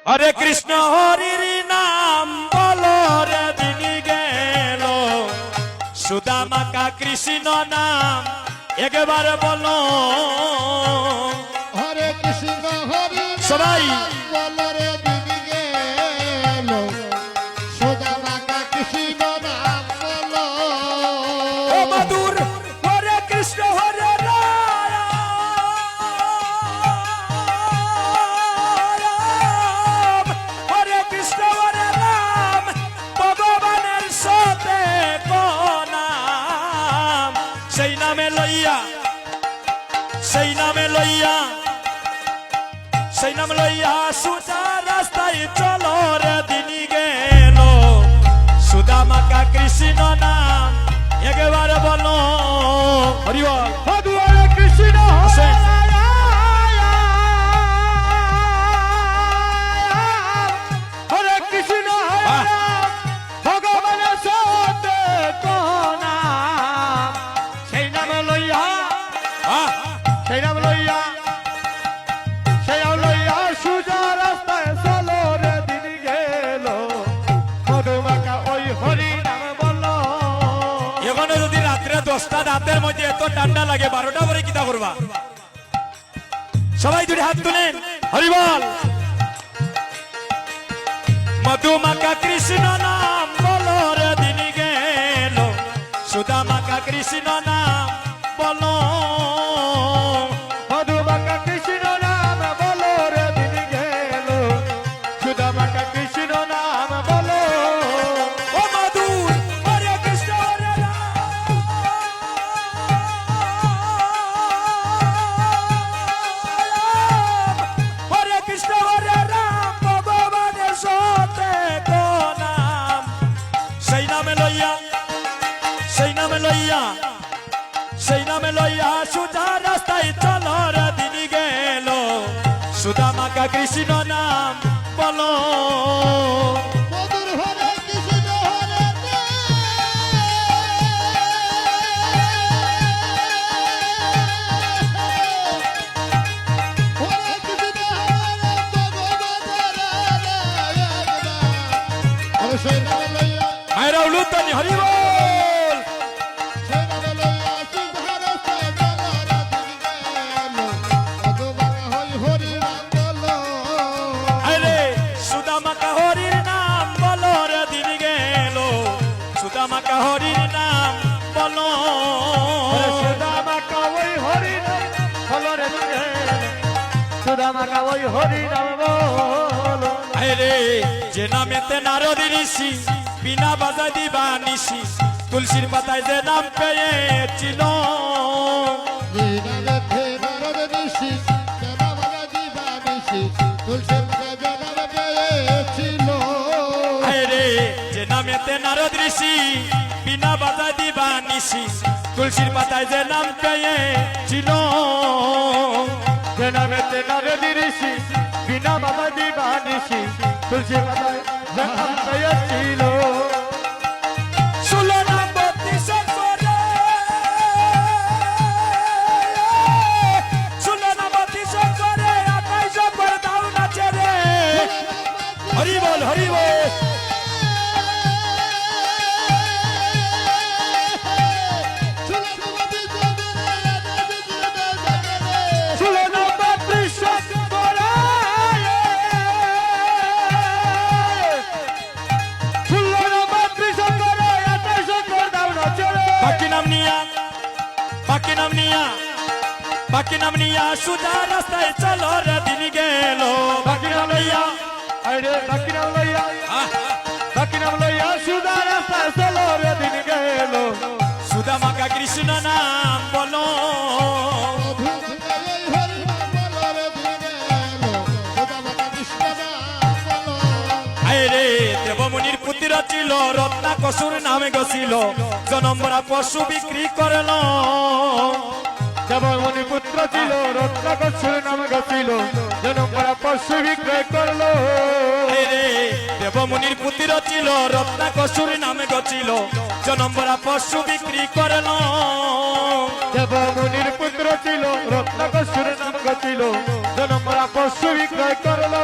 হরে কৃষ্ণ হরির নাম বলো রে দিন গেল সুদামা কা কৃষ্ণ নাম একবার বলো হরে কৃষ্ণ হরি সবাই বলো রে দিন গেল সুদামা কা কৃষ্ণ নাম বলো ও মধুর হরে কৃষ্ণ হরে রাম হরে কৃষ্ণ হরে রাম ভগবানের সাথে নাম সেই নামে লইয়া সেই নামে লইয়া সেই নাম লইয়া সুজা রাস্তায় চলো রে দিন গেল সুদামা কা কৃষ্ণ নাম একবার বলো হরি বল সাধু হরে কৃষ্ণ হরে হরে কৃষ্ণ হরে রাম ভগবানের সাথে নাম সেই নাম লইয়া সেই নাম লইয়া সেই নাম লইয়া সুজা রাস্তায় চলো রে দিন গেল মধুমাকা ওই হরি নাম বলো এখানে যদি রাত্রে 10টা রাতের মধ্যে এত ঠান্ডা লাগে 12টা পরে কিতা করবা সবাই দুটি হাত তুলেন হরি বল মধুমাকা কৃষ্ণ নাম বলো রে দিন গেল সুদামা কা কৃষ্ণ নাম বলো মধুমাকা কৃষ্ণ নাম বলো রে দিন গেল সুদামাকা কৃষ্ণ নাম বলো ও মধুর হরে কৃষ্ণ হরে রাম হরে কৃষ্ণ হরে রাম ভগবানের সাথে নাম সেই নামে লইয়া সেই নামে লইয়া সেই নামে লইয়া সুজা রাস্তায় চলো রে দিন গেল সুদামা কা কৃষ্ণ নাম বলো মধুর হরে কৃষ্ণ হরে হরে কৃষ্ণ হরে ভগবানের হরে সেই নাম লইয়া মায়েরা উলুতানি হরি বল সেই নাম লইয়া সুজা রাস্তায় চলো রে দিন গেল মধুমাকা হই হরি নাম বলো আরে সুদামা কা হরির নাম বলো রে দিন গেল সুদামা কা হরির নাম বলো সুদামাকা ওই হরি নাম বলো রে দিন গেল সুদামাকা ওই হরি নাম বলো আরে যে নামেতে নারদ ঋষি বিনা বাজা দিবা নিশি তুলসীর পাতায় যে নাম পেয়েছিল আরে যে নামেতে নারদ ঋষি বিনা বাজা দিবা নিশি তুলসীর পাতায় যে নাম পেয়েছিল জনমেতে নারদ ঋষি বিনা বাবা দিবা নিশি তুলসী পাতায় জন্ম পেয়েছিল ষোলো নাম 32 করে ষোলো নাম 32 করে 28 করে দাও নাচে রে হরি বল হরি বল ষোলো নাম 32 করে বাকি নাম নিয়া বাকি নাম নিয়া বাকি নাম নিয়া সুজা রাস্তায় চলো রে দিন গেল বাকি নাম লইয়া আরে বাকি নাম লইয়া বাকি নাম লইয়া সুদা রাস্তায় চলো রে দিন গেল সুদামা কা কৃষ্ণ নাম বলো আরে দেবমুনির পুত্র ছিল রত্নাকসুর নামে গছিল জনমরা পশু বিক্রি করল দেবমণি পুত্র ছিল রত্নাকসুর নামে গছিল জনম করা পশু বিক্রয় করলো আরে দেবমুনির পুত্র ছিল রত্নাকসুর নামে গছিল জনমরা পশু বিক্রি করল দেবমুনির পুত্র ছিল রত্নাকসুর নাম ছিল জনম করা পশু বিক্রয় করলো